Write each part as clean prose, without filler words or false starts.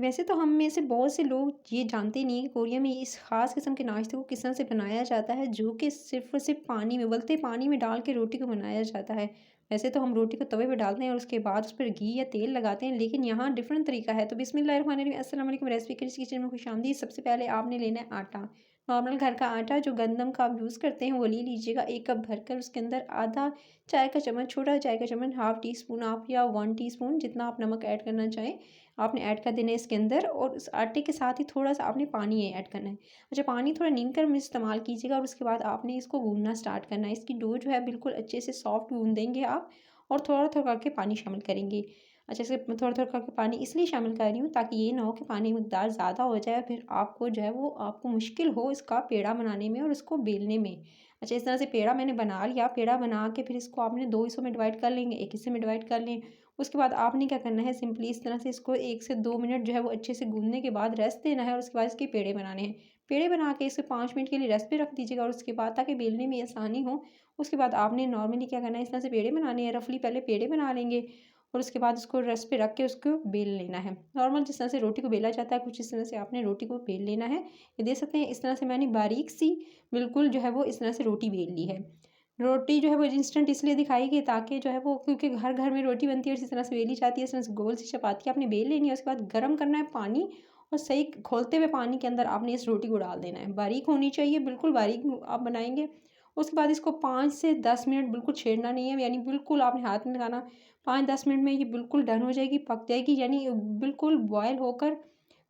वैसे तो हम में से बहुत से लोग ये जानते नहीं हैं कि कोरिया में इस ख़ास किस्म के नाश्ते को किस तरह से बनाया जाता है, जो कि सिर्फ़ और सिर्फ़ पानी में, उबलते पानी में डाल के रोटी को बनाया जाता है। वैसे तो हम रोटी को तवे पे डालते हैं और उसके बाद उस पर घी या तेल लगाते हैं, लेकिन यहाँ डिफ़रेंट तरीका है। तो बिस्मिल्लाहिर्रहमानिर्रहीम, अस्सलाम वालेकुम, रेसिपी किस किचन में खुशामदीद। सबसे पहले आपने लेना है आटा। नॉर्मल घर का आटा जो गंदम का आप यूज़ करते हैं वो ले लीजिएगा 1 कप भरकर। उसके अंदर आधा चाय का चम्मच, छोटा चाय का चम्मच, हाफ़ टी स्पून आप या 1 टीस्पून जितना आप नमक ऐड करना चाहें आपने ऐड कर देना है इसके अंदर। और उस आटे के साथ ही थोड़ा-सा आपने पानी ऐड करना है। अच्छा, पानी थोड़ा नीम कर इस्तेमाल कीजिएगा और उसके बाद आपने इसको गूँथना स्टार्ट करना है। इसकी डो जो है बिल्कुल अच्छे से सॉफ्ट गूँथ देंगे आप और थोड़ा-थोड़ा करके पानी शामिल करेंगे। अच्छा, इसे थोड़ा-थोड़ा करके पानी इसलिए शामिल कर रही हूँ ताकि ये ना हो कि पानी की मकदार ज़्यादा हो जाए, फिर आपको जो है वो आपको मुश्किल हो इसका पेड़ा बनाने में और इसको बेलने में। अच्छा, इस तरह से पेड़ा मैंने बना लिया। पेड़ा बना के फिर इसको आपने 2 हिस्सों में डिवाइड कर लेंगे, एक हिस्से में डिवाइड कर लें। उसके बाद आपने क्या करना है, सिंपली इस तरह से इसको 1 से 2 मिनट जो है वो अच्छे से गूँथने के बाद रेस्ट देना है और उसके बाद इसके पेड़े बनाने हैं। पेड़े बना के इसे 5 मिनट के लिए रेस्ट पे रख दीजिएगा और उसके बाद ताकि बेलने में आसानी हो, उसके बाद आपने नॉर्मली क्या करना है, इस तरह से पेड़े बनाने हैं। रफली पहले पेड़े बना लेंगे और उसके बाद उसको रेस्ट पे रख के उसको बेल लेना है। नॉर्मल जिस तरह से रोटी को बेला जाता है, कुछ इस तरह से आपने रोटी को बेल लेना है। ये देख सकते हैं इस तरह से मैंने बारीक सी बिल्कुल जो है वो इस तरह से रोटी बेल ली है। रोटी जो है वो इंस्टेंट इसलिए दिखाई कि ताकि जो है वो, क्योंकि हर घर में रोटी बनती है और इसी तरह से बेली जाती है, इस तरह से गोल सी चपाती आपने बेल लेनी है। उसके बाद गर्म करना है पानी और सही खोलते हुए पानी के अंदर आपने इस रोटी को डाल देना है। बारीक होनी चाहिए, बिल्कुल बारीक आप बनाएँगे। उसके बाद इसको 5 से 10 मिनट बिल्कुल छेड़ना नहीं है, यानी बिल्कुल आपने हाथ नहीं लगाना। 5-10 मिनट में ये बिल्कुल डन हो जाएगी, पक जाएगी, यानी बिल्कुल बॉयल होकर।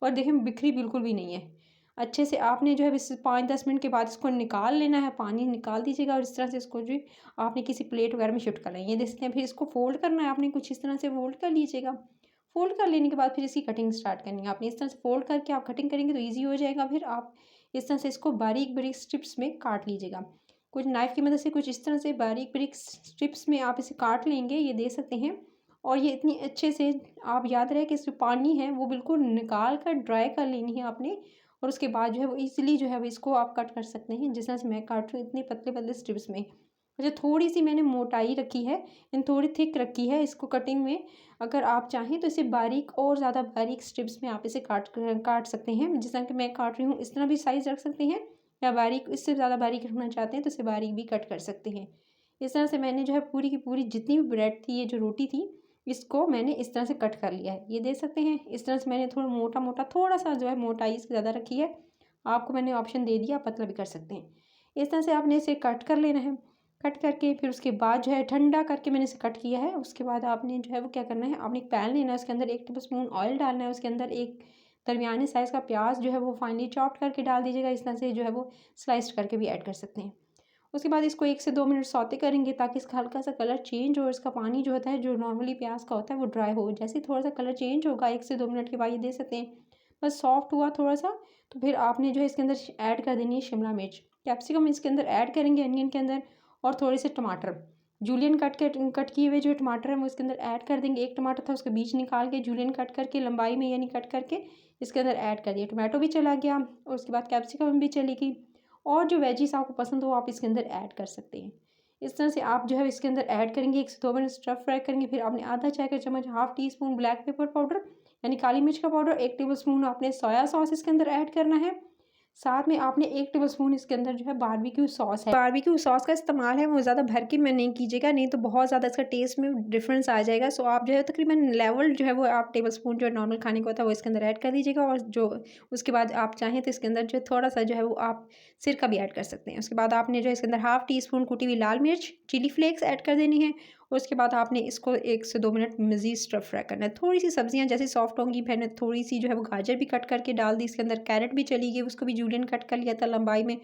और देखिए बिखरी बिल्कुल भी नहीं है। अच्छे से आपने जो है इस 5-10 मिनट के बाद इसको निकाल लेना है, पानी निकाल दीजिएगा और इस तरह से इसको जो आपने किसी प्लेट वगैरह में शिफ्ट कर लें। ये देखते हैं, फिर इसको फ़ोल्ड करना है आपने, कुछ इस तरह से फ़ोल्ड कर लीजिएगा। फ़ोल्ड कर लेने के बाद फिर इसकी कटिंग स्टार्ट करनी है आपने। इस तरह से फ़ोल्ड करके आप कटिंग करेंगे तो ईज़ी हो जाएगा। फिर आप इस तरह से इसको बारीक-बारीक स्ट्रिप्स में काट लीजिएगा। कुछ नाइफ़ की मदद से कुछ इस तरह से बारीक-बारीक स्ट्रिप्स में आप इसे काट लेंगे, ये देख सकते हैं। और ये इतनी अच्छे से आप याद रहे कि इसमें पानी है वो बिल्कुल निकाल कर ड्राई कर लेनी है आपने। और उसके बाद जो है वो ईज़िली जो है वो इसको आप कट कर सकते हैं, जिस तरह से मैं काट रही हूँ इतने पतले-पतले स्ट्रिप्स में। अच्छा, थोड़ी-सी मैंने मोटाई रखी है, थोड़ी थिक रखी है इसको कटिंग में। अगर आप चाहें तो इसे बारीक और ज़्यादा बारीक स्ट्रिप्स में आप इसे काट सकते हैं। जिस तरह कि मैं काट रही हूँ इस तरह भी साइज़ रख सकते हैं, या बारीक इससे ज़्यादा बारीक रखना चाहते हैं तो इसे बारीक भी कट कर सकते हैं। इस तरह से मैंने जो है पूरी की पूरी जितनी भी ब्रेड थी, ये जो रोटी थी, इसको मैंने इस तरह से कट कर लिया है। ये देख सकते हैं इस तरह से मैंने थोड़ा मोटा-मोटा, थोड़ा-सा जो है मोटाई इसकी ज़्यादा रखी है। आपको मैंने ऑप्शन दे दिया, पतला भी कर सकते हैं। इस तरह से आपने इसे कट कर लेना है। कट करके फिर उसके बाद जो है ठंडा करके मैंने इसे कट किया है। उसके बाद आपने जो है वो क्या करना है, आपने एक पैन लेना है, उसके अंदर 1 टेबलस्पून ऑयल डालना है। उसके अंदर एक दरमियाने साइज़ का प्याज जो है वो फाइनली चॉप्ड करके डाल दीजिएगा। इस तरह से जो है वो स्लाइस्ड करके भी ऐड कर सकते हैं। उसके बाद इसको 1 से 2 मिनट सौते करेंगे ताकि इसका हल्का-सा कलर चेंज हो और इसका पानी जो होता है, जो नॉर्मली प्याज़ का होता है, वो ड्राई हो। जैसे ही थोड़ा-सा कलर चेंज होगा 1 से 2 मिनट के बाद, ये देख सकते हैं बस सॉफ्ट हुआ थोड़ा-सा, तो फिर आपने जो है इसके अंदर ऐड कर देनी है शिमला मिर्च। कैप्सिकम इसके अंदर ऐड करेंगे अनियन के अंदर, और थोड़े से टमाटर। जूलियन कट किए हुए जो टमाटर हैं वो इसके अंदर ऐड कर देंगे। 1 टमाटर था उसके बीज निकाल के जूलियन कट करके लंबाई में यानी कट करके इसके अंदर ऐड कर दिया। टोमेटो भी चला गया और उसके बाद कैप्सिकम भी चली गई। और जो वेजीज़ आपको पसंद हो आप इसके अंदर ऐड कर सकते हैं। इस तरह से आप जो है इसके अंदर ऐड करेंगे, 1 से 2 मिनट स्टर फ्राई करेंगे। फिर आपने आधा चाय का चम्मच, half tea spoon black pepper powder यानी काली मिर्च का पाउडर, 1 टेबलस्पून आपने सोया सॉस इसके अंदर ऐड करना है। साथ में आपने 1 टेबलस्पून इसके अंदर जो है बारबेक्यू सॉस है। बारबेक्यू सॉस का इस्तेमाल है वो ज़्यादा भर के में नहीं कीजिएगा, नहीं तो बहुत ज़्यादा इसका टेस्ट में डिफ़रेंस आ जाएगा। सो आप जो है तकरीबन लेवल जो है वो आप टेबलस्पून जो नॉर्मल खाने का होता है वो इसके अंदर ऐड कर दीजिएगा। और जो उसके बाद आप चाहें तो इसके अंदर जो थोड़ा-सा जो है वो आप सिरका भी ऐड कर सकते हैं। उसके बाद आपने जो है इसके अंदर हाफ़ टी स्पून कुटी हुई लाल मिर्च, चिली फ्लेक्स ऐड कर देनी है। और उसके बाद आपने इसको 1 से 2 मिनट मज़ीद स्टर फ्राई करना है। थोड़ी-सी सब्जियाँ जैसे सॉफ्ट होंगी, मैंने थोड़ी-सी जो है वो गाजर भी कट करके डाल दी इसके अंदर, कैरेट भी चली गई, उसको भी जूलियन कट कर लिया था लंबाई में।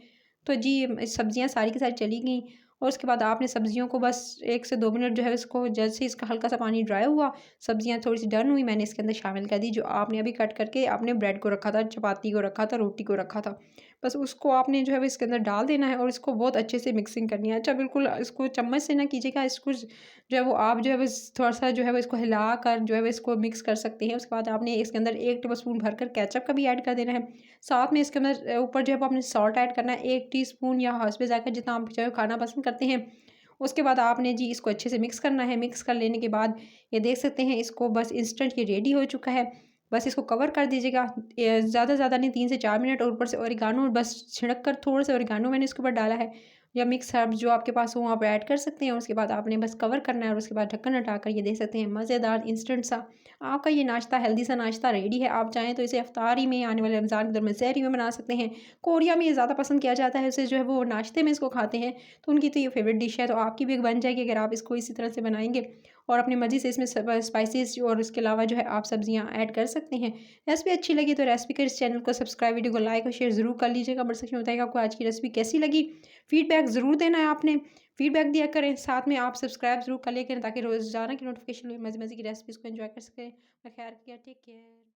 तो जी सब्जियाँ सारी की सारी चली गईं। और उसके बाद आपने सब्जियों को बस 1 से 2 मिनट जो है इसको, जैसे इसका हल्का-सा पानी ड्राई हुआ, सब्जियाँ थोड़ी-सी डन हुई, मैंने इसके अंदर शामिल कर दी जो आपने अभी कट करके आपने ब्रेड को रखा था, चपाती को रखा था, रोटी को रखा था। बस उसको आपने जो है वो इसके अंदर डाल देना है और इसको बहुत अच्छे से मिक्सिंग करनी है। अच्छा, बिल्कुल इसको चम्मच से ना कीजिएगा, इसको जो है वो आप जो है बस थोड़ा-सा जो है वो इसको हिलाकर जो है वो इसको मिक्स कर सकते हैं। उसके बाद आपने इसके अंदर 1 टेबलस्पून भरकर केचअप का भी ऐड कर देना है। साथ में इसके अंदर ऊपर जो है वो आपने सॉल्ट ऐड करना है, 1 टीस्पून या हस्बे ज़ायक़ा जितना आप जो है खाना पसंद करते हैं। उसके बाद आपने जी इसको अच्छे से मिक्स करना है। मिक्स कर लेने के बाद ये देख सकते हैं इसको बस इंस्टेंट ये रेडी हो चुका है। बस इसको कवर कर दीजिएगा ज़्यादा ज़्यादा नहीं 3 से 4 मिनट और ऊपर से ओरिगानो बस छिड़क कर थोड़ा सा ओरिगानो मैंने इसके ऊपर डाला है या मिक्स हर्ब जो आपके पास हो आप ऐड कर सकते हैं। उसके बाद आपने बस कवर करना है और उसके बाद ढक्कन हटाकर ये देख सकते हैं मज़ेदार इंस्टेंट सा आपका ये नाश्ता हेल्दी सा नाश्ता रेडी है। आप चाहें तो इसे इफ्तारी में आने वाले रमज़ान के दौरान सहरी में बना सकते हैं। कोरिया में ये ज़्यादा पसंद किया जाता है, उसे जो है वो नाश्ते में इसको खाते हैं, तो उनकी तो ये फेवरेट डिश है। तो आपकी भी एक बन जाएगी अगर आप इसको इसी तरह से बनाएँगे और अपनी मर्ज़ी से इसमें स्पाइसेस और उसके अलावा जो है आप सब्जियाँ ऐड कर सकते हैं। रेसिपी अच्छी लगी तो रेसिपी के इस चैनल को सब्सक्राइब, वीडियो को लाइक और शेयर ज़रूर कर लीजिएगा। कमेंट सेक्शन में बताइएगा आपको आज की रेसिपी कैसी लगी। फीडबैक ज़रूर देना है आपने, फीडबैक दिया करें। साथ में आप सब्सक्राइब ज़रूर कर लिया करें ताकि रोज़ाना की नोटिफिकेशन में मज़े-मज़े की रेसिपीज़ को एन्जॉय कर सकें। अपना ख्याल रखिएगा। Take care.